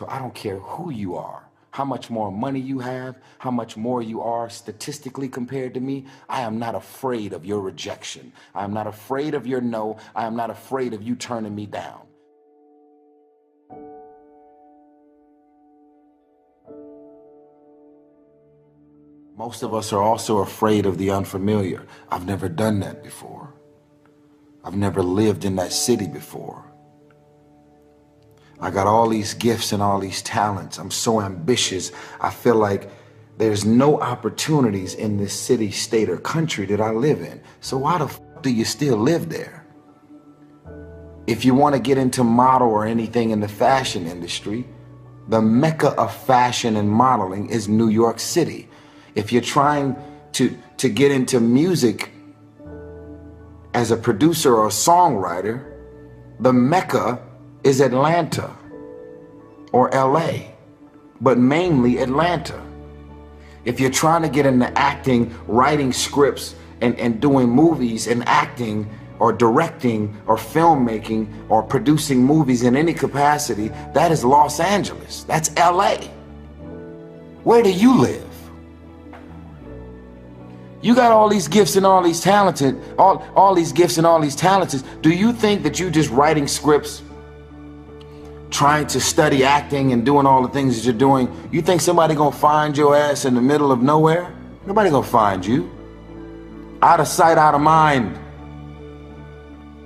So I don't care who you are, how much more money you have, how much more you are statistically compared to me. I am not afraid of your rejection. I am not afraid of your no. I am not afraid of you turning me down. Most of us are also afraid of the unfamiliar. I've never done that before. I've never lived in that city before. I got all these gifts and all these talents. I'm so ambitious. I feel like there's no opportunities in this city, state, or country that I live in. So why the f do you still live there? If you want to get into model or anything in the fashion industry, the mecca of fashion and modeling is New York City. If you're trying to get into music as a producer or a songwriter, the mecca is Atlanta or LA, but mainly Atlanta. If you're trying to get into acting, writing scripts, and doing movies and acting or directing or filmmaking or producing movies in any capacity, that is Los Angeles. That's LA. Where do you live? You got all these gifts and all these talented, all these gifts and all these talents. Do you think that you just writing scripts, trying to study acting and doing all the things that you're doing, you think somebody gonna find your ass in the middle of nowhere? Nobody gonna find you. Out of sight, out of mind.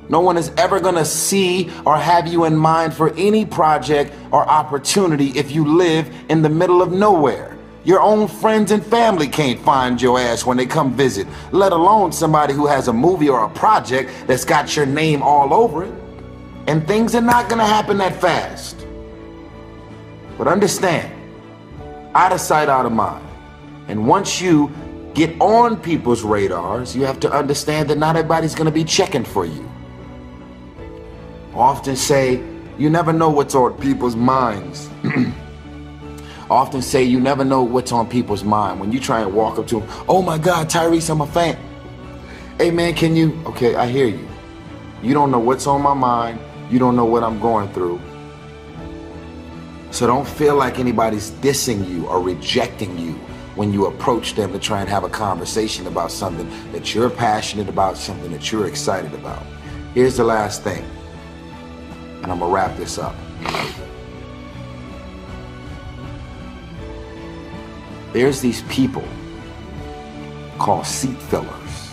No one is ever gonna see or have you in mind for any project or opportunity if you live in the middle of nowhere. Your own friends and family can't find your ass when they come visit, let alone somebody who has a movie or a project that's got your name all over it. And things are not gonna happen that fast. But understand, out of sight, out of mind. And once you get on people's radars, you have to understand that not everybody's gonna be checking for you. I often say, you never know what's on people's minds. I often say you never know what's on people's mind when you try and walk up to them. Oh my God, Tyrese, I'm a fan. Hey man, can you? Okay, I hear you. You don't know what's on my mind. You don't know what I'm going through. So don't feel like anybody's dissing you or rejecting you when you approach them to try and have a conversation about something that you're passionate about, something that you're excited about. Here's the last thing, and I'm gonna wrap this up. There's these people called seat fillers.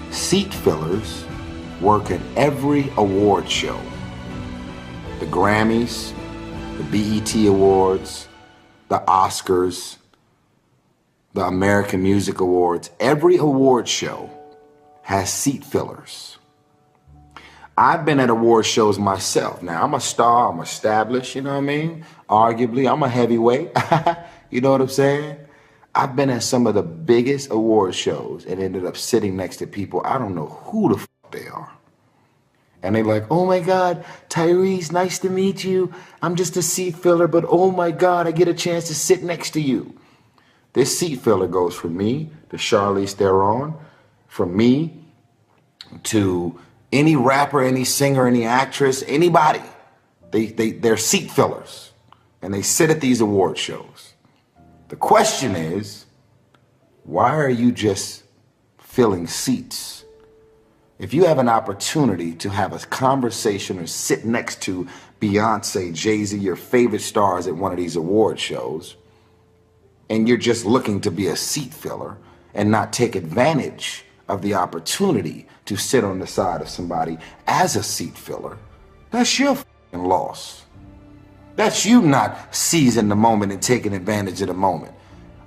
Seat fillers work in every award show. The Grammys, the BET Awards, the Oscars, the American Music Awards. Every award show has seat fillers. I've been at award shows myself. Now, I'm a star, I'm established, you know what I mean? Arguably, I'm a heavyweight. You know what I'm saying? I've been at some of the biggest award shows and ended up sitting next to people, I don't know who the f they are. And they're like, oh my God, Tyrese, nice to meet you. I'm just a seat filler, but oh my God, I get a chance to sit next to you. This seat filler goes from me to Charlize Theron, from me to any rapper, any singer, any actress, anybody. They're seat fillers, and they sit at these award shows. The question is, why are you just filling seats? If you have an opportunity to have a conversation or sit next to Beyonce, Jay-Z, your favorite stars at one of these award shows, and you're just looking to be a seat filler and not take advantage of the opportunity to sit on the side of somebody as a seat filler, that's your f***ing loss. That's you not seizing the moment and taking advantage of the moment.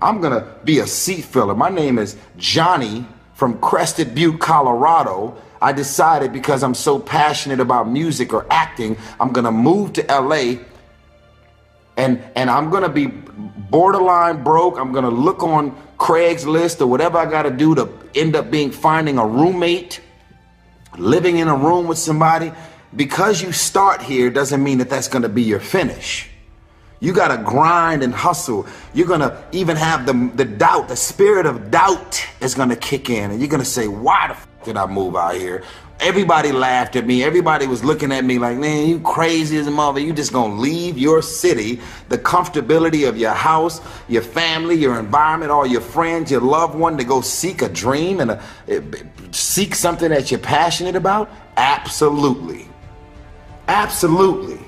I'm gonna be a seat filler. My name is Johnny from Crested Butte, Colorado. I decided because I'm so passionate about music or acting, I'm gonna move to LA and I'm gonna be borderline broke. I'm gonna look on Craigslist or whatever I gotta do to end up finding a roommate, living in a room with somebody. Because you start here doesn't mean that that's gonna be your finish. You gotta grind and hustle. You're gonna even have the doubt, the spirit of doubt is gonna kick in, and you're gonna say, why the f did I move out here? Everybody laughed at me. Everybody was looking at me like, man, you crazy as a mother. You just gonna leave your city, the comfortability of your house, your family, your environment, all your friends, your loved one to go seek a dream and seek something that you're passionate about? Absolutely. Absolutely.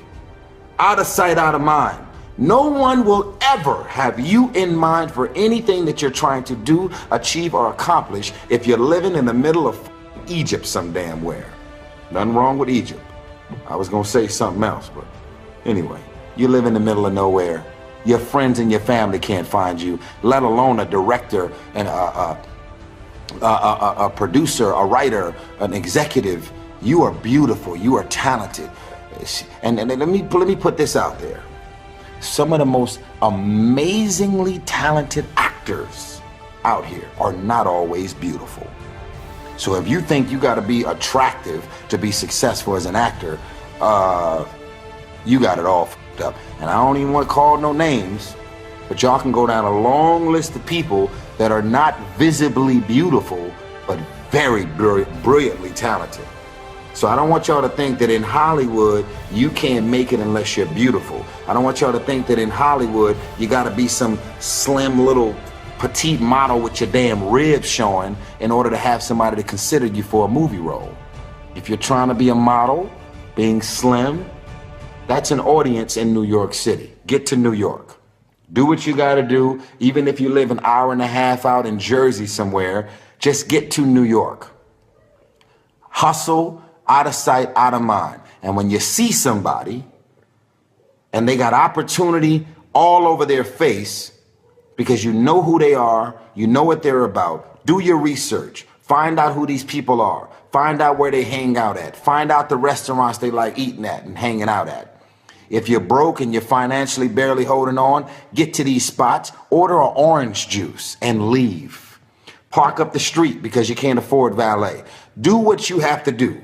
Out of sight, out of mind. No one will ever have you in mind for anything that you're trying to do, achieve, or accomplish if you're living in the middle of Egypt some damn where. Nothing wrong with Egypt. I was gonna say something else, but anyway, you live in the middle of nowhere. Your friends and your family can't find you, let alone a director and a producer, a writer, an executive. You are beautiful. You are talented. And let me put this out there. Some of the most amazingly talented actors out here are not always beautiful. So if you think you got to be attractive to be successful as an actor, you got it all fucked up. And I don't even want to call no names, but y'all can go down a long list of people that are not visibly beautiful, but very brilliantly talented. So I don't want y'all to think that in Hollywood, you can't make it unless you're beautiful. I don't want y'all to think that in Hollywood, you gotta be some slim little petite model with your damn ribs showing in order to have somebody to consider you for a movie role. If you're trying to be a model, being slim, that's an audience in New York City. Get to New York. Do what you gotta do. Even if you live an hour and a half out in Jersey somewhere, just get to New York. Hustle. Out of sight, out of mind. And when you see somebody and they got opportunity all over their face because you know who they are, you know what they're about, do your research, find out who these people are, find out where they hang out at, find out the restaurants they like eating at and hanging out at. If you're broke and you're financially barely holding on, get to these spots, order an orange juice and leave. Park up the street because you can't afford valet. Do what you have to do.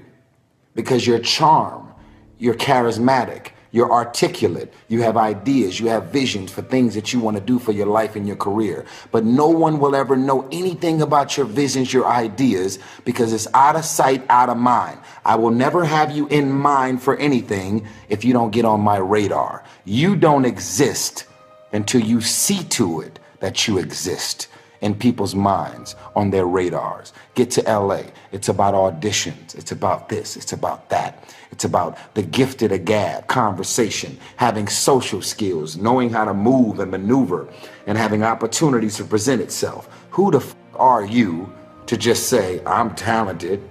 Because you're charm, you're charismatic, you're articulate, you have ideas, you have visions for things that you want to do for your life and your career. But no one will ever know anything about your visions, your ideas, because it's out of sight, out of mind. I will never have you in mind for anything if you don't get on my radar. You don't exist until you see to it that you exist in people's minds, on their radars. Get to LA. It's about auditions. It's about this. It's about that. It's about the gift of the gab, conversation, having social skills, knowing how to move and maneuver, and having opportunities to present itself. Who the f are you to just say, I'm talented?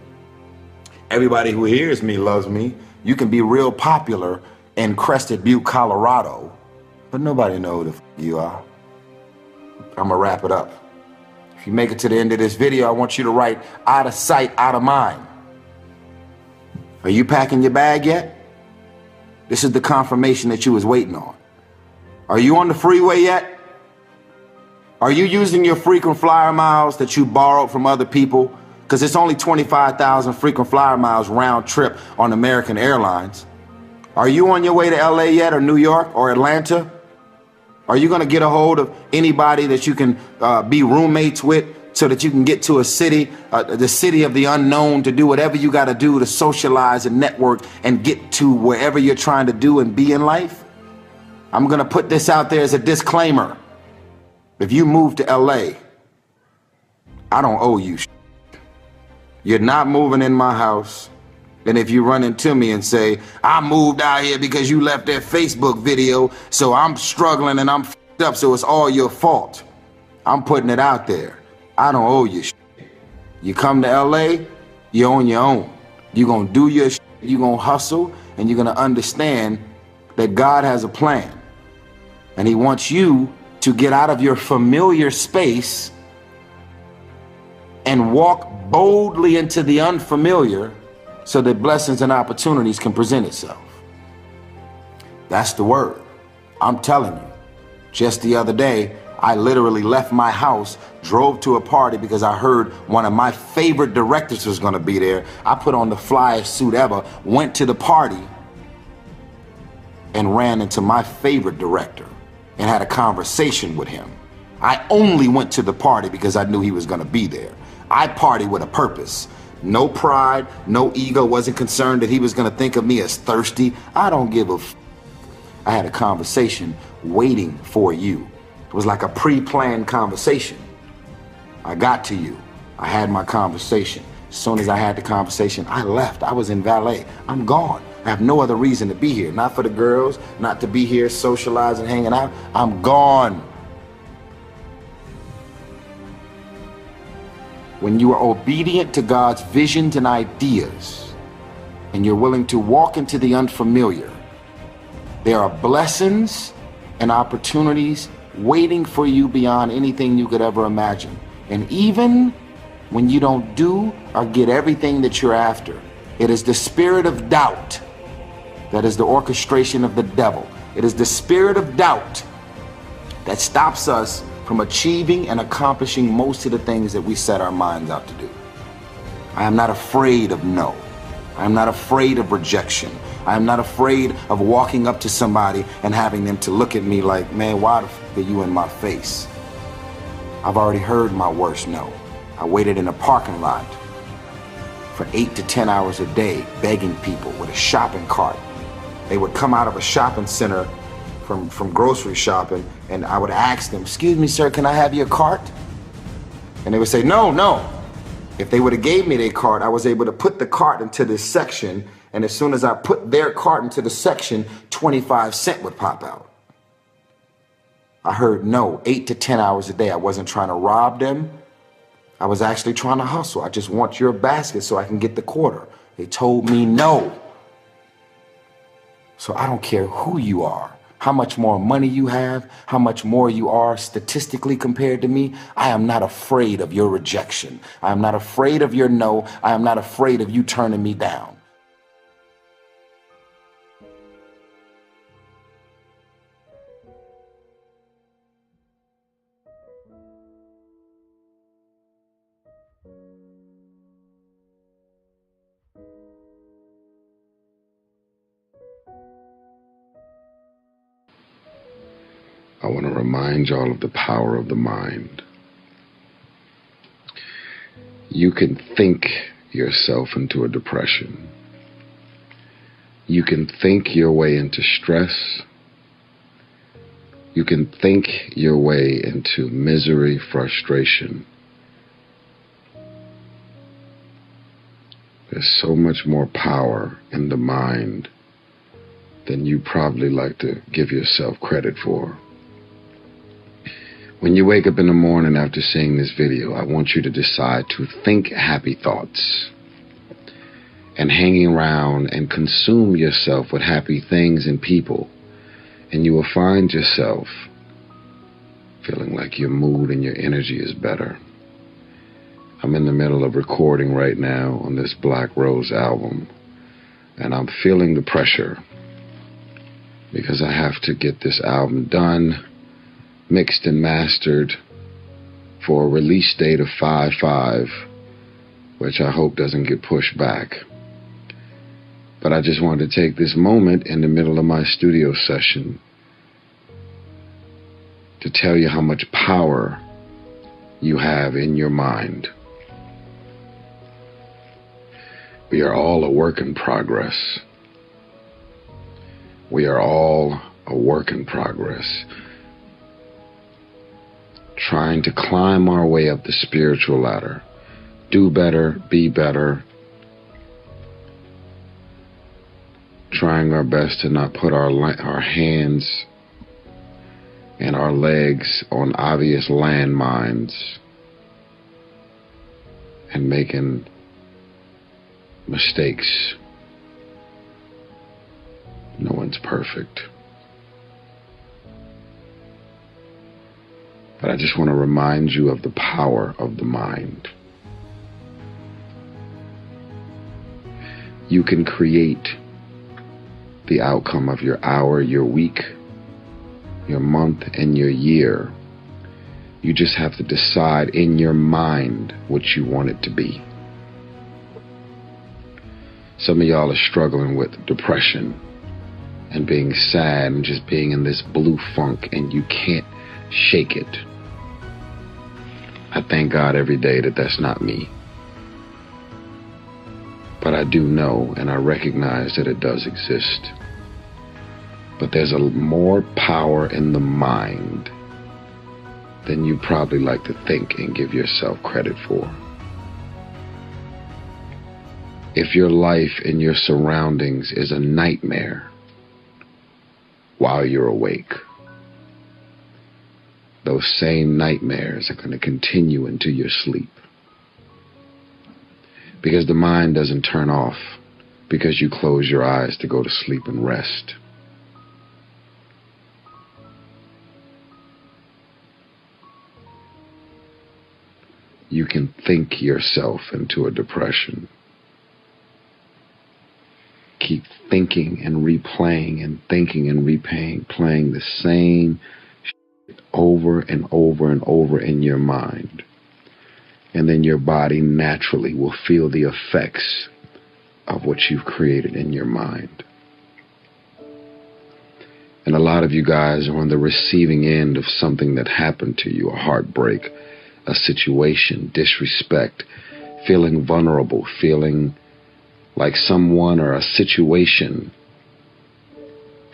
Everybody who hears me loves me. You can be real popular in Crested Butte, Colorado, but nobody knows who the f you are. I'm gonna wrap it up. If you make it to the end of this video, I want you to write out of sight, out of mind. Are you packing your bag yet? This is the confirmation that you was waiting on. Are you on the freeway yet? Are you using your frequent flyer miles that you borrowed from other people? Because it's only 25,000 frequent flyer miles round trip on American Airlines. Are you on your way to LA yet, or New York, or Atlanta? Are you going to get a hold of anybody that you can be roommates with so that you can get to a city, the city of the unknown, to do whatever you got to do to socialize and network and get to wherever you're trying to do and be in life? I'm going to put this out there as a disclaimer. If you move to LA, I don't owe you shit. You're not moving in my house. And if you run into me and say, I moved out here because you left that Facebook video, so I'm struggling and I'm f***ed up, so it's all your fault. I'm putting it out there. I don't owe you shit. You come to LA, you're on your own. You're going to do your shit, you're going to hustle, and you're going to understand that God has a plan. And he wants you to get out of your familiar space and walk boldly into the unfamiliar, so that blessings and opportunities can present itself. That's the word. I'm telling you. Just the other day, I literally left my house, drove to a party because I heard one of my favorite directors was going to be there. I put on the flyest suit ever, went to the party, and ran into my favorite director and had a conversation with him. I only went to the party because I knew he was going to be there. I party with a purpose. No pride, no ego, wasn't concerned that he was gonna think of me as thirsty. I don't give a f. I had a conversation waiting for you. It was like a pre-planned conversation. I got to you. I had my conversation. As soon as I had the conversation, I left. I was in valet. I'm gone. I have no other reason to be here. Not for the girls, not to be here socializing, hanging out. I'm gone. When you are obedient to God's visions and ideas, and you're willing to walk into the unfamiliar, there are blessings and opportunities waiting for you beyond anything you could ever imagine. And even when you don't do or get everything that you're after, it is the spirit of doubt that is the orchestration of the devil. It is the spirit of doubt that stops us from achieving and accomplishing most of the things that we set our minds out to do. I am not afraid of no. I am not afraid of rejection. I am not afraid of walking up to somebody and having them to look at me like, man, why the f are you in my face? I've already heard my worst no. I waited in a parking lot for 8 to 10 hours a day begging people with a shopping cart. They would come out of a shopping center from grocery shopping, and I would ask them, excuse me, sir, can I have your cart? And they would say, no, no. If they would have gave me their cart, I was able to put the cart into this section, and as soon as I put their cart into the section, 25 cents would pop out. I heard no 8 to 10 hours a day. I wasn't trying to rob them. I was actually trying to hustle. I just want your basket so I can get the quarter. They told me no. So I don't care who you are, how much more money you have, how much more you are statistically compared to me. I am not afraid of your rejection. I am not afraid of your no. I am not afraid of you turning me down. I want to remind y'all of the power of the mind. You can think yourself into a depression. You can think your way into stress. You can think your way into misery, frustration. There's so much more power in the mind than you probably like to give yourself credit for. When you wake up in the morning after seeing this video, I want you to decide to think happy thoughts and hanging around and consume yourself with happy things and people, and you will find yourself feeling like your mood and your energy is better. I'm in the middle of recording right now on this Black Rose album, and I'm feeling the pressure because I have to get this album done, mixed and mastered for a release date of 5/5, which I hope doesn't get pushed back. But I just wanted to take this moment in the middle of my studio session to tell you how much power you have in your mind. We are all a work in progress. We are all a work in progress, trying to climb our way up the spiritual ladder, do better, be better, trying our best to not put our hands and our legs on obvious landmines and making mistakes. No one's perfect. But I just want to remind you of the power of the mind. You can create the outcome of your hour, your week, your month, and your year. You just have to decide in your mind what you want it to be. Some of y'all are struggling with depression and being sad and just being in this blue funk, and you can't shake it. I thank God every day that that's not me. But I do know and I recognize that it does exist. But there's more power in the mind than you probably like to think and give yourself credit for. If your life and your surroundings is a nightmare while you're awake, those same nightmares are going to continue into your sleep. Because the mind doesn't turn off because you close your eyes to go to sleep and rest. You can think yourself into a depression. Keep thinking and replaying and thinking and replaying, playing the same shit over and over and over in your mind. And then your body naturally will feel the effects of what you've created in your mind. And a lot of you guys are on the receiving end of something that happened to you, a heartbreak, a situation, disrespect, feeling vulnerable, feeling like someone or a situation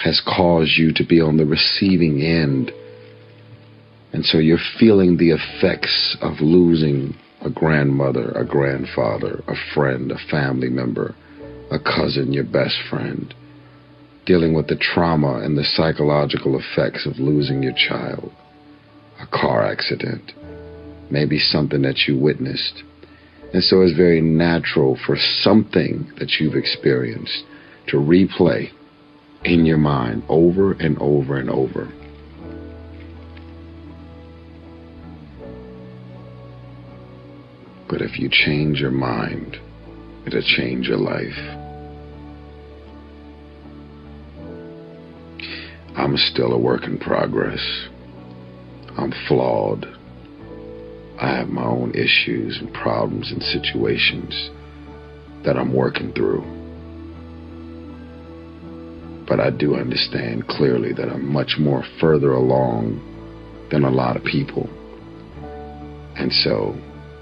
has caused you to be on the receiving end. And so you're feeling the effects of losing a grandmother, a grandfather, a friend, a family member, a cousin, your best friend, dealing with the trauma and the psychological effects of losing your child, a car accident, maybe something that you witnessed. And so it's very natural for something that you've experienced to replay in your mind over and over and over. But if you change your mind, it'll change your life. I'm still a work in progress. I'm flawed. I have my own issues and problems and situations that I'm working through. But I do understand clearly that I'm much more further along than a lot of people. And so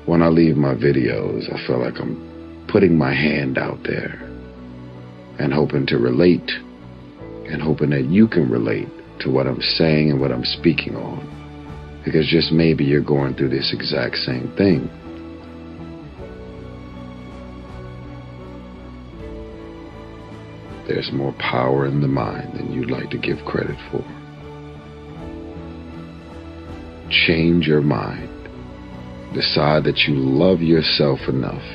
when I leave my videos, I feel like I'm putting my hand out there and hoping to relate and hoping that you can relate to what I'm saying and what I'm speaking on. Because just maybe you're going through this exact same thing. There's more power in the mind than you'd like to give credit for. Change your mind. Decide that you love yourself enough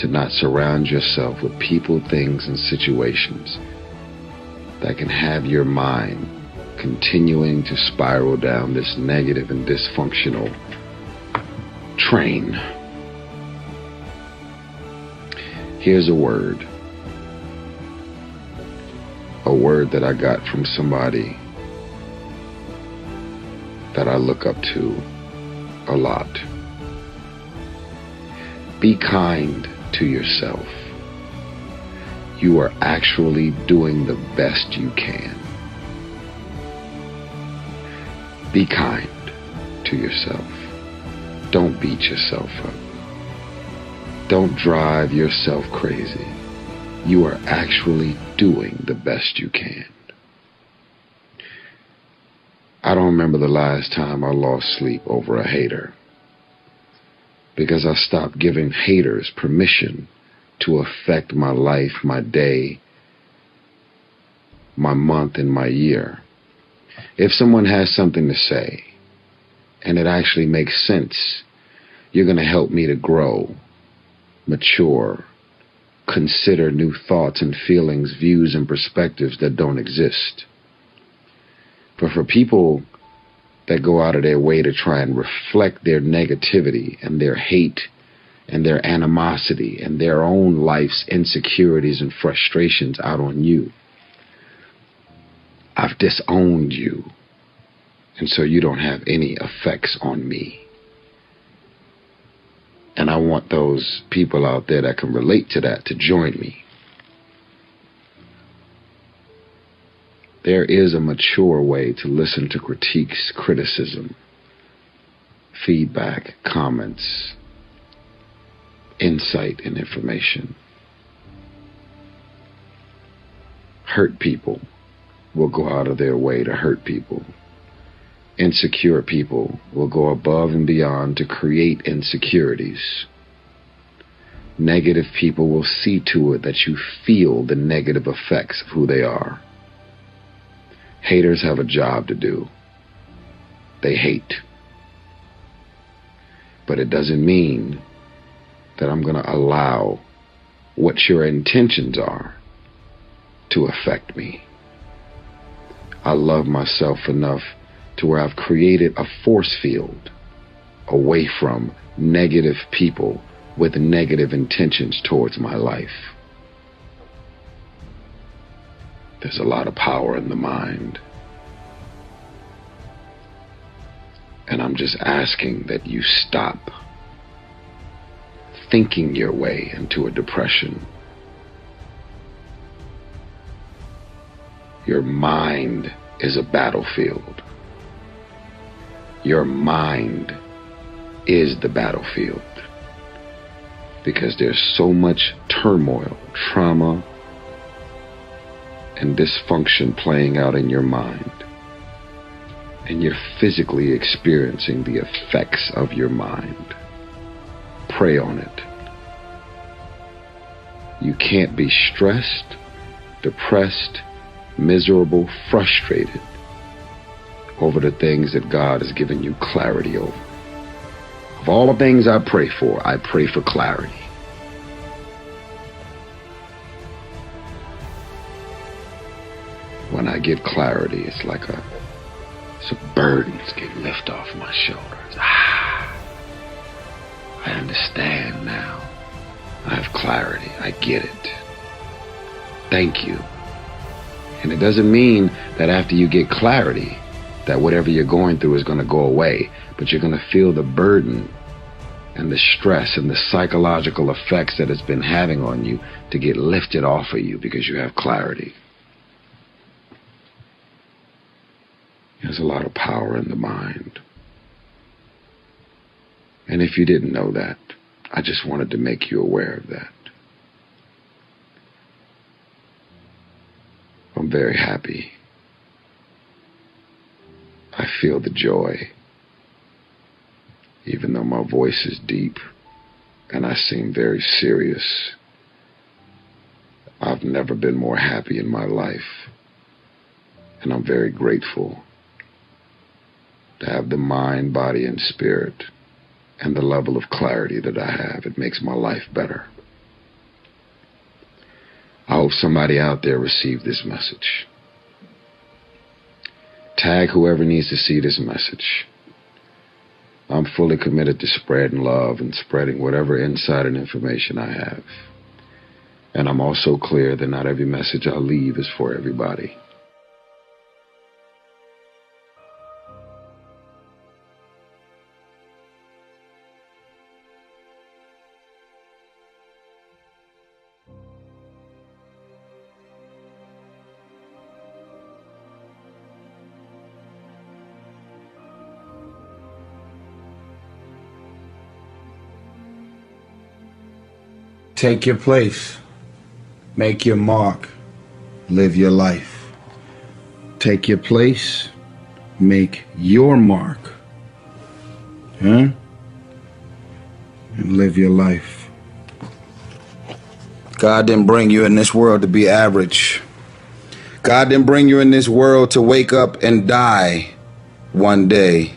to not surround yourself with people, things, and situations that can have your mind continuing to spiral down this negative and dysfunctional train. Here's a word that I got from somebody that I look up to a lot. Be kind to yourself. You are actually doing the best you can. Be kind to yourself. Don't beat yourself up. Don't drive yourself crazy. You are actually doing the best you can. I don't remember the last time I lost sleep over a hater, because I stopped giving haters permission to affect my life, my day, my month, and my year. If someone has something to say and it actually makes sense, you're going to help me to grow, mature, consider new thoughts and feelings, views and perspectives that don't exist. But for people that go out of their way to try and reflect their negativity and their hate and their animosity and their own life's insecurities and frustrations out on you, I've disowned you, and so you don't have any effects on me. And I want those people out there that can relate to that to join me. There is a mature way to listen to critiques, criticism, feedback, comments, insight and information. Hurt people will go out of their way to hurt people. Insecure people will go above and beyond to create insecurities. Negative people will see to it that you feel the negative effects of who they are. Haters have a job to do. They hate. But it doesn't mean that I'm going to allow what your intentions are to affect me. I love myself enough to where I've created a force field away from negative people with negative intentions towards my life. There's a lot of power in the mind. And I'm just asking that you stop thinking your way into a depression. Your mind is a battlefield. Your mind is the battlefield. Because there's so much turmoil, trauma, and dysfunction playing out in your mind. And you're physically experiencing the effects of your mind. Pray on it. You can't be stressed, depressed, miserable, frustrated over the things that God has given you clarity over. Of all the things I pray for clarity. When I get clarity, it's like some burdens get lifted off my shoulders. I understand now. I have clarity. I get it. Thank you. And it doesn't mean that after you get clarity, that whatever you're going through is going to go away, but you're going to feel the burden and the stress and the psychological effects that it's been having on you to get lifted off of you because you have clarity. There's a lot of power in the mind. And if you didn't know that, I just wanted to make you aware of that. I'm very happy. I feel the joy, even though my voice is deep and I seem very serious. I've never been more happy in my life, and I'm very grateful to have the mind, body, and spirit and the level of clarity that I have. It makes my life better. I hope somebody out there received this message. Tag whoever needs to see this message. I'm fully committed to spreading love and spreading whatever insight and information I have. And I'm also clear that not every message I leave is for everybody. Take your place. Make your mark. Live your life. Take your place. Make your mark. And live your life. God didn't bring you in this world to be average. God didn't bring you in this world to wake up and die one day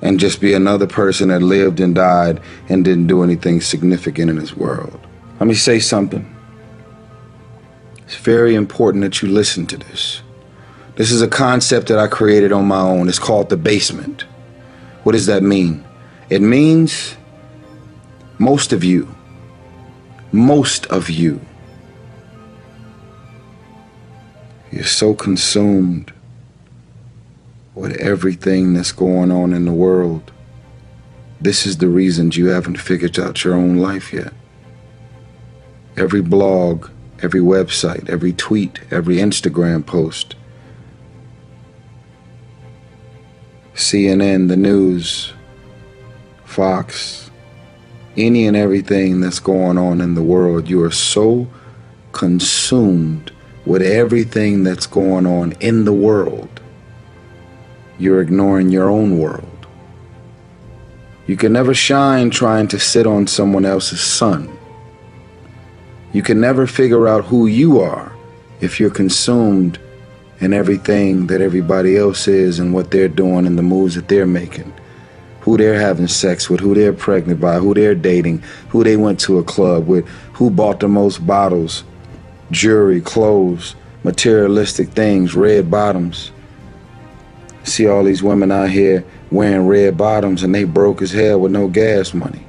and just be another person that lived and died and didn't do anything significant in this world. Let me say something. It's very important that you listen to this. This is a concept that I created on my own. It's called the basement. What does that mean? It means most of you, you're so consumed with everything that's going on in the world. This is the reasons you haven't figured out your own life yet. Every blog, every website, every tweet, every Instagram post, CNN, the news, Fox, any and everything that's going on in the world. You are so consumed with everything that's going on in the world, you're ignoring your own world. You can never shine trying to sit on someone else's sun. You can never figure out who you are if you're consumed in everything that everybody else is and what they're doing and the moves that they're making, who they're having sex with, who they're pregnant by, who they're dating, who they went to a club with, who bought the most bottles, jewelry, clothes, materialistic things, red bottoms. See all these women out here wearing red bottoms and they broke as hell with no gas money.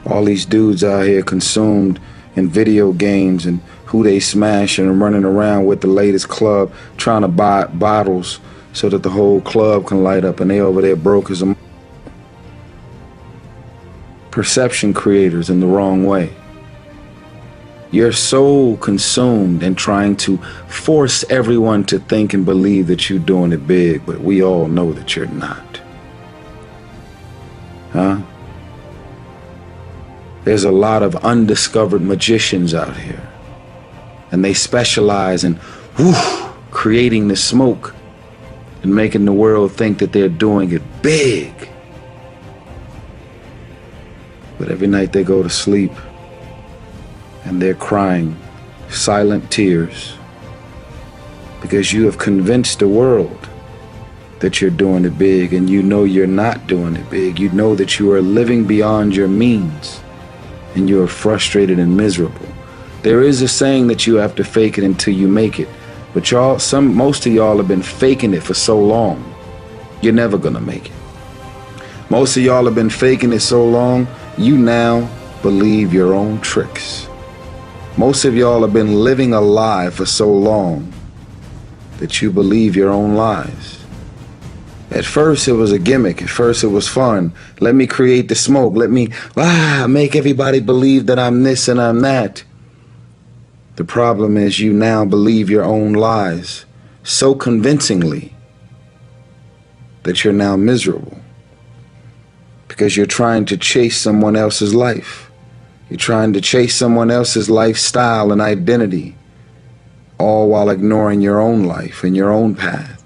All these dudes out here consumed in video games and who they smashing and running around with the latest club trying to buy bottles so that the whole club can light up, and they over there broke as a perception creators in the wrong way. You're so consumed in trying to force everyone to think and believe that you're doing it big, but we all know that you're not. Huh? There's a lot of undiscovered magicians out here, and they specialize in creating the smoke and making the world think that they're doing it big. But every night they go to sleep and they're crying silent tears because you have convinced the world that you're doing it big, and you know you're not doing it big. You know that you are living beyond your means and you are frustrated and miserable. There is a saying that you have to fake it until you make it, but most of y'all have been faking it for so long, you're never gonna make it. Most of y'all have been faking it so long, you now believe your own tricks. Most of y'all have been living a lie for so long that you believe your own lies. At first it was a gimmick, at first it was fun. Let me create the smoke, let me make everybody believe that I'm this and I'm that. The problem is you now believe your own lies so convincingly that you're now miserable because you're trying to chase someone else's life. You're trying to chase someone else's lifestyle and identity, all while ignoring your own life and your own path,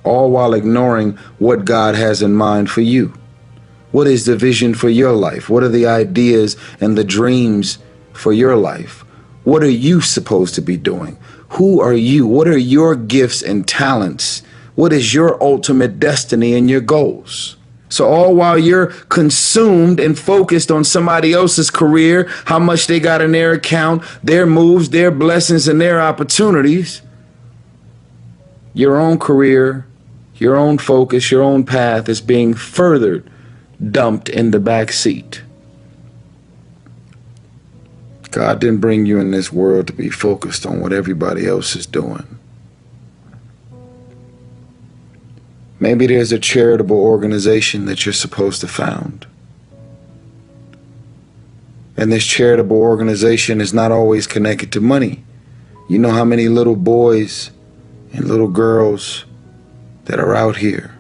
all while ignoring what God has in mind for you. What is the vision for your life? What are the ideas and the dreams for your life? What are you supposed to be doing? Who are you? What are your gifts and talents? What is your ultimate destiny and your goals? So all while you're consumed and focused on somebody else's career, how much they got in their account, their moves, their blessings, and their opportunities, your own career, your own focus, your own path is being further dumped in the back seat. God didn't bring you in this world to be focused on what everybody else is doing. Maybe there's a charitable organization that you're supposed to found. And this charitable organization is not always connected to money. You know how many little boys and little girls that are out here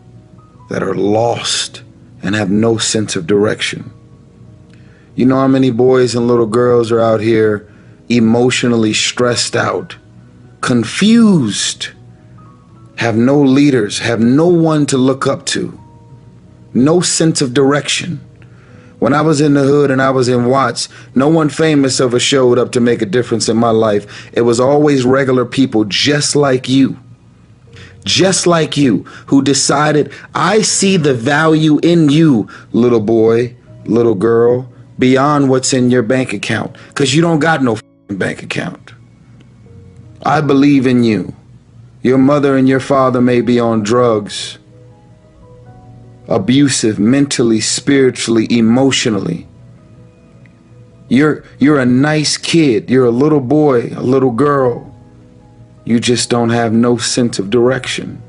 that are lost and have no sense of direction? You know how many boys and little girls are out here emotionally stressed out, confused, have no leaders, have no one to look up to, no sense of direction. When I was in the hood and I was in Watts, no one famous ever showed up to make a difference in my life. It was always regular people just like you, who decided, I see the value in you, little boy, little girl, beyond what's in your bank account, because you don't got no bank account. I believe in you. Your mother and your father may be on drugs, abusive mentally, spiritually, emotionally. You're a nice kid. You're a little boy, a little girl. You just don't have no sense of direction.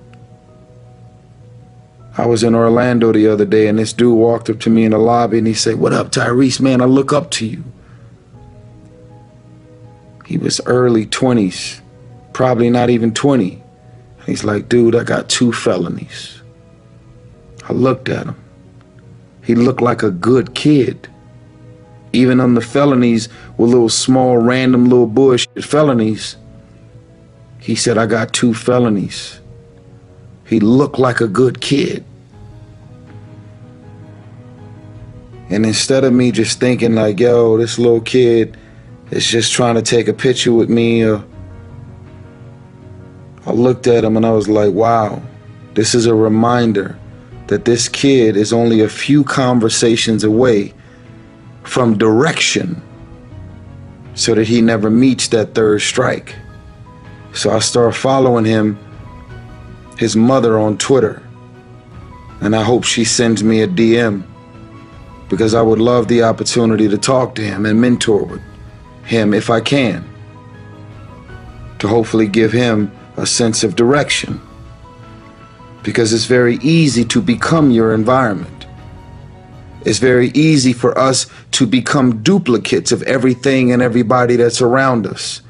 I was in Orlando the other day and this dude walked up to me in the lobby and he said, "What up, Tyrese, man? I look up to you." He was early 20s, probably not even 20. He's like, "Dude, I got 2 felonies. I looked at him. He looked like a good kid. Even on the felonies, with little small random little bullshit felonies, he said, I got 2 felonies. He looked like a good kid. And instead of me just thinking like, yo, this little kid is just trying to take a picture with me, I looked at him and I was like, wow, this is a reminder that this kid is only a few conversations away from direction so that he never meets that 3rd strike. So I start following his mother on Twitter, and I hope she sends me a DM, because I would love the opportunity to talk to him and mentor with him if I can, to hopefully give him a sense of direction, because it's very easy to become your environment. It's very easy for us to become duplicates of everything and everybody that's around us.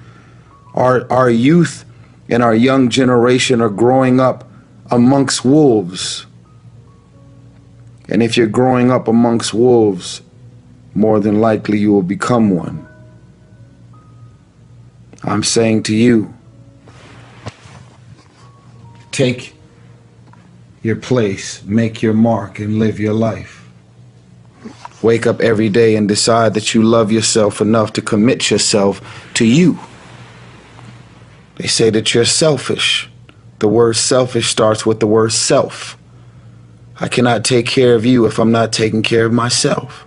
Our youth and our young generation are growing up amongst wolves. And if you're growing up amongst wolves, more than likely you will become one. I'm saying to you, take your place, make your mark, and live your life. Wake up every day and decide that you love yourself enough to commit yourself to you. They say that you're selfish. The word selfish starts with the word self. I cannot take care of you if I'm not taking care of myself.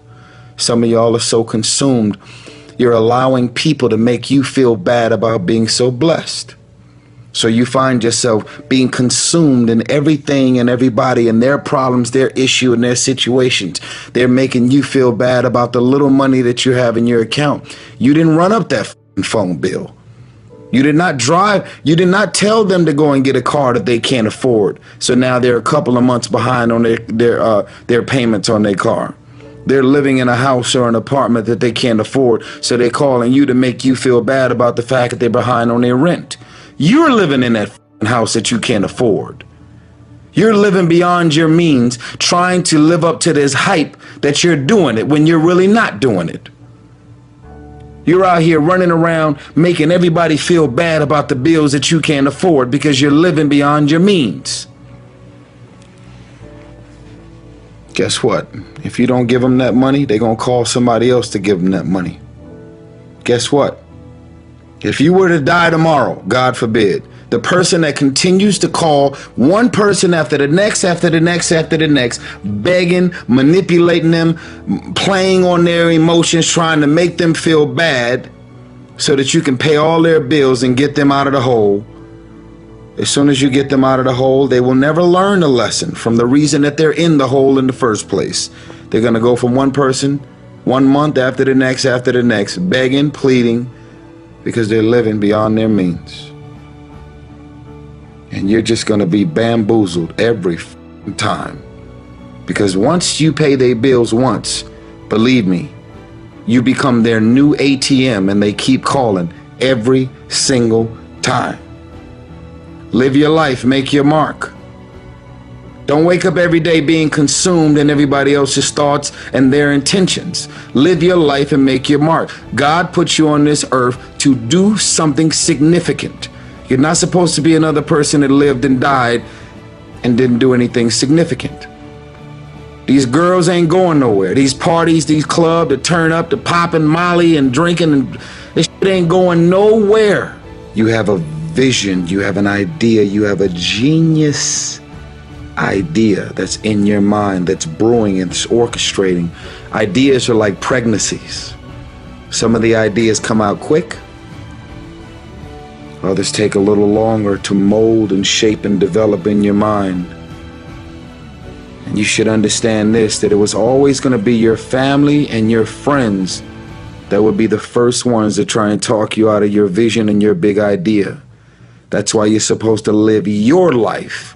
Some of y'all are so consumed, you're allowing people to make you feel bad about being so blessed. So you find yourself being consumed in everything and everybody and their problems, their issue, and their situations. They're making you feel bad about the little money that you have in your account. You didn't run up that phone bill. You did not drive. You did not tell them to go and get a car that they can't afford. So now they're a couple of months behind on their payments on their car. They're living in a house or an apartment that they can't afford. So they're calling you to make you feel bad about the fact that they're behind on their rent. You're living in that house that you can't afford. You're living beyond your means, trying to live up to this hype that you're doing it when you're really not doing it. You're out here running around making everybody feel bad about the bills that you can't afford because you're living beyond your means. Guess what? If you don't give them that money, they're going to call somebody else to give them that money. Guess what? If you were to die tomorrow, God forbid, the person that continues to call one person after the next, after the next, after the next, begging, manipulating them, playing on their emotions, trying to make them feel bad so that you can pay all their bills and get them out of the hole. As soon as you get them out of the hole, they will never learn a lesson from the reason that they're in the hole in the first place. They're going to go from one person, 1 month after the next, begging, pleading, because they're living beyond their means. And you're just going to be bamboozled every time. Because once you pay their bills once, believe me, you become their new ATM and they keep calling every single time. Live your life, make your mark. Don't wake up every day being consumed in everybody else's thoughts and their intentions. Live your life and make your mark. God put you on this earth to do something significant. You're not supposed to be another person that lived and died and didn't do anything significant. These girls ain't going nowhere. These parties, these clubs, to turn up, to popping Molly and drinking, and this shit ain't going nowhere. You have a vision, you have an idea, you have a genius idea that's in your mind, that's brewing and it's orchestrating. Ideas are like pregnancies. Some of the ideas come out quick. Others take a little longer to mold and shape and develop in your mind. And you should understand this, that it was always going to be your family and your friends that would be the first ones to try and talk you out of your vision and your big idea. That's why you're supposed to live your life.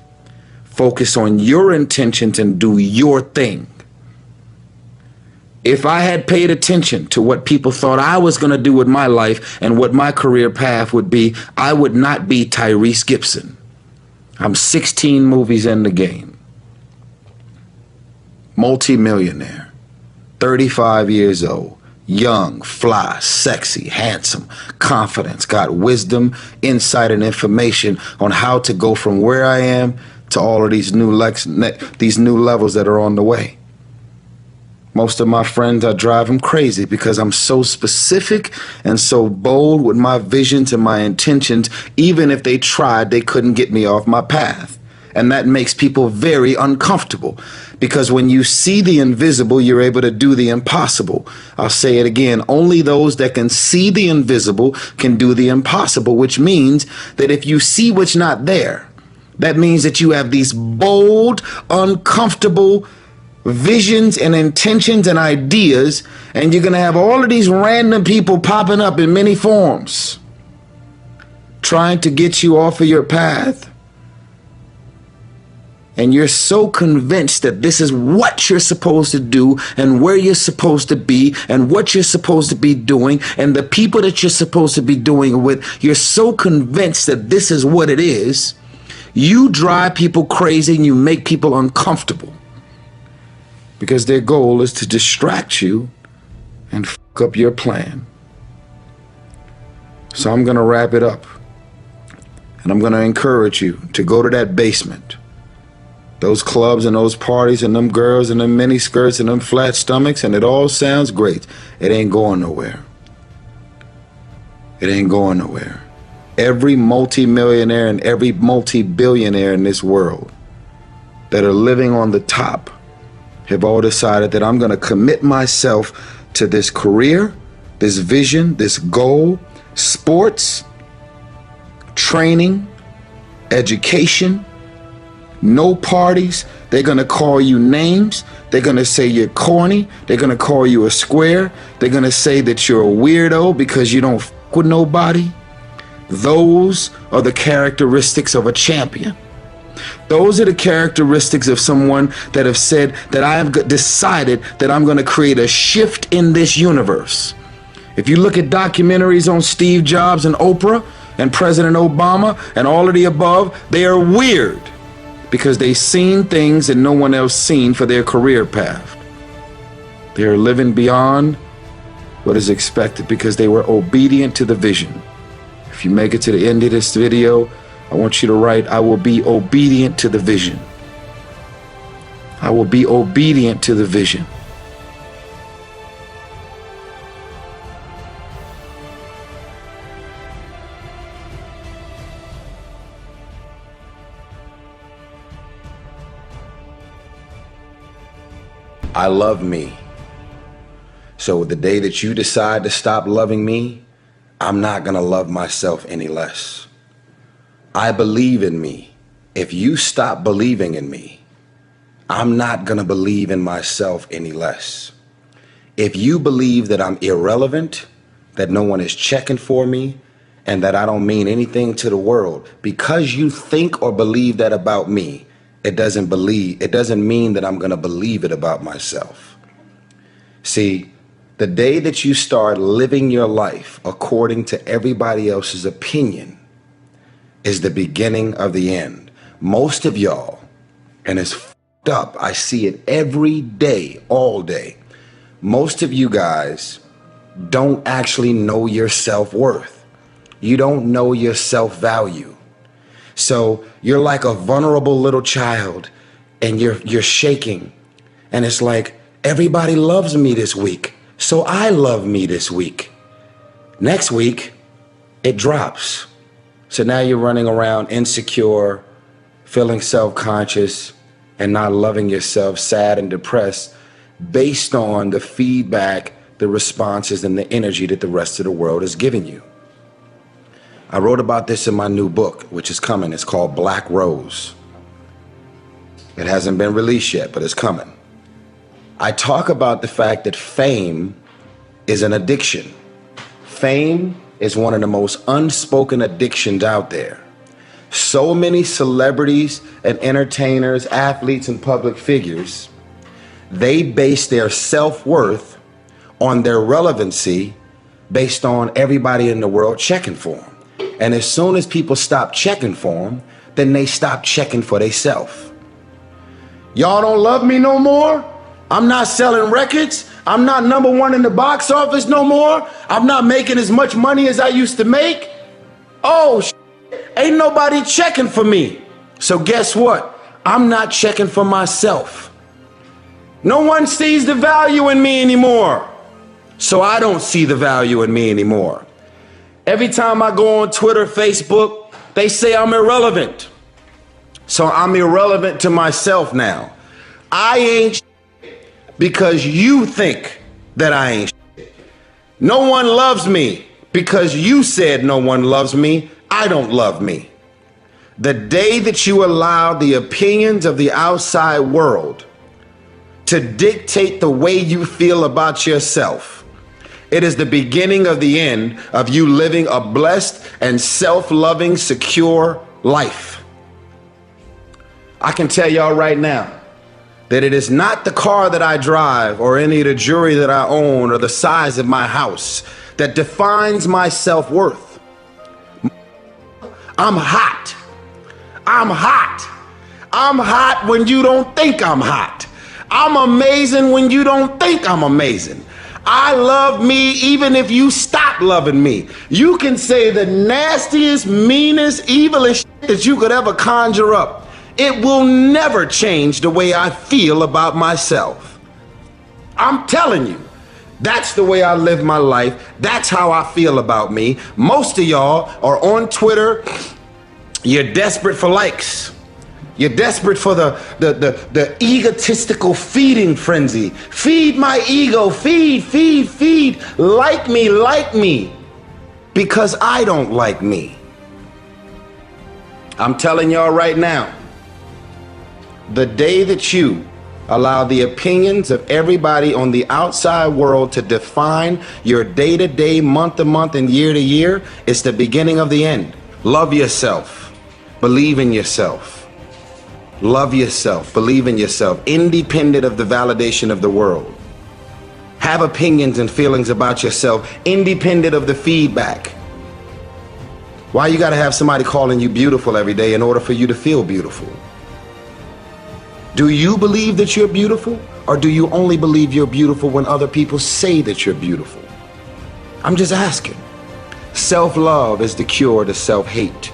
Focus on your intentions and do your thing. If I had paid attention to what people thought I was going to do with my life and what my career path would be, I would not be Tyrese Gibson. I'm 16 movies in the game. Multi-millionaire. 35 years old. Young, fly, sexy, handsome, confidence, got wisdom, insight, and information on how to go from where I am to all of these new levels that are on the way. Most of my friends, I drive them crazy because I'm so specific and so bold with my visions and my intentions. Even if they tried, they couldn't get me off my path. And that makes people very uncomfortable, because when you see the invisible, you're able to do the impossible. I'll say it again. Only those that can see the invisible can do the impossible, which means that if you see what's not there, that means that you have these bold, uncomfortable visions and intentions and ideas, and you're going to have all of these random people popping up in many forms, trying to get you off of your path. And you're so convinced that this is what you're supposed to do and where you're supposed to be and what you're supposed to be doing and the people that you're supposed to be doing it with. You're so convinced that this is what it is. You drive people crazy and you make people uncomfortable, because their goal is to distract you and fuck up your plan. So I'm going to wrap it up, and I'm going to encourage you to go to that basement. Those clubs and those parties and them girls and them mini skirts and them flat stomachs, and it all sounds great. It ain't going nowhere. It ain't going nowhere. Every multi-millionaire and every multi-billionaire in this world that are living on the top have all decided that I'm going to commit myself to this career, this vision, this goal, sports, training, education. No parties. They're going to call you names. They're going to say you're corny. They're going to call you a square. They're going to say that you're a weirdo because you don't fuck with nobody. Those are the characteristics of a champion. Those are the characteristics of someone that have said that I have decided that I'm going to create a shift in this universe. If you look at documentaries on Steve Jobs and Oprah and President Obama and all of the above, they are weird, because they've seen things that no one else seen for their career path. They are living beyond what is expected because they were obedient to the vision. If you make it to the end of this video, I want you to write, I will be obedient to the vision. I will be obedient to the vision. I love me. So the day that you decide to stop loving me, I'm not going to love myself any less. I believe in me. If you stop believing in me, I'm not going to believe in myself any less. If you believe that I'm irrelevant, that no one is checking for me, and that I don't mean anything to the world, because you think or believe that about me, it doesn't mean that I'm going to believe it about myself. See, the day that you start living your life according to everybody else's opinion is the beginning of the end. Most of y'all, and it's fucked up, I see it every day, all day. Most of you guys don't actually know your self-worth. You don't know your self-value. So you're like a vulnerable little child, and you're shaking, and it's like, everybody loves me this week, so I love me this week. Next week, it drops. So now you're running around insecure, feeling self-conscious, and not loving yourself, sad and depressed, based on the feedback, the responses, and the energy that the rest of the world is giving you. I wrote about this in my new book, which is coming. It's called Black Rose. It hasn't been released yet, but it's coming. I talk about the fact that fame is an addiction. Fame is one of the most unspoken addictions out there. So many celebrities and entertainers, athletes, and public figures, they base their self-worth on their relevancy based on everybody in the world checking for them. And as soon as people stop checking for them, then they stop checking for themselves. Y'all don't love me no more? I'm not selling records? I'm not #1 in the box office no more. I'm not making as much money as I used to make. Oh, ain't nobody checking for me. So guess what? I'm not checking for myself. No one sees the value in me anymore. So I don't see the value in me anymore. Every time I go on Twitter, Facebook, they say I'm irrelevant. So I'm irrelevant to myself now. I ain't because you think that I ain't. No one loves me because you said no one loves me. I don't love me. The day that you allow the opinions of the outside world to dictate the way you feel about yourself, it is the beginning of the end of you living a blessed and self-loving, secure life. I can tell y'all right now that it is not the car that I drive or any of the jewelry that I own or the size of my house that defines my self-worth. I'm hot. I'm hot. I'm hot when you don't think I'm hot. I'm amazing when you don't think I'm amazing. I love me even if you stop loving me. You can say the nastiest, meanest, evilest shit that you could ever conjure up. It will never change the way I feel about myself. I'm telling you, that's the way I live my life. That's how I feel about me. Most of y'all are on Twitter. You're desperate for likes. You're desperate for the egotistical feeding frenzy. Feed my ego, feed. Like me. Because I don't like me. I'm telling y'all right now, the day that you allow the opinions of everybody on the outside world to define your day-to-day, month-to-month, and year-to-year, it's the beginning of the end. Love yourself. Believe in yourself. Love yourself. Believe in yourself, independent of the validation of the world. Have opinions and feelings about yourself, independent of the feedback. Why you gotta have somebody calling you beautiful every day in order for you to feel beautiful? Do you believe that you're beautiful, or do you only believe you're beautiful when other people say that you're beautiful? I'm just asking. Self-love is the cure to self-hate.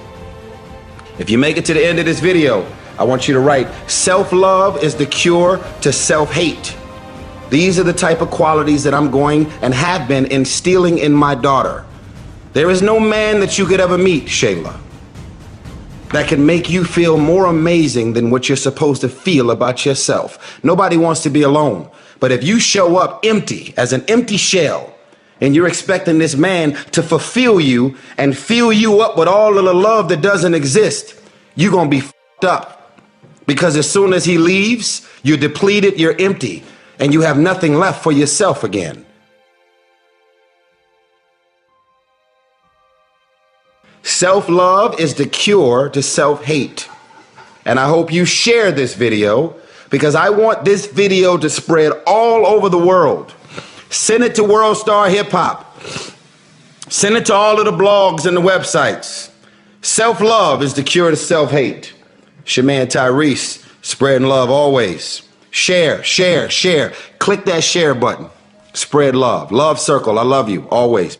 If you make it to the end of this video, I want you to write, self-love is the cure to self-hate. These are the type of qualities that I'm going and have been instilling in my daughter. There is no man that you could ever meet, Shayla, that can make you feel more amazing than what you're supposed to feel about yourself. Nobody wants to be alone. But if you show up empty, as an empty shell, and you're expecting this man to fulfill you and fill you up with all of the love that doesn't exist, you're gonna be fucked up. Because as soon as he leaves, you're depleted, you're empty, and you have nothing left for yourself again. Self-love is the cure to self-hate. And I hope you share this video, because I want this video to spread all over the world. Send it to World Star Hip Hop. Send it to all of the blogs and the websites. Self-love is the cure to self-hate. It's your man Tyrese, spreading love always. Share. Click that share button. Spread love. Love circle. I love you always.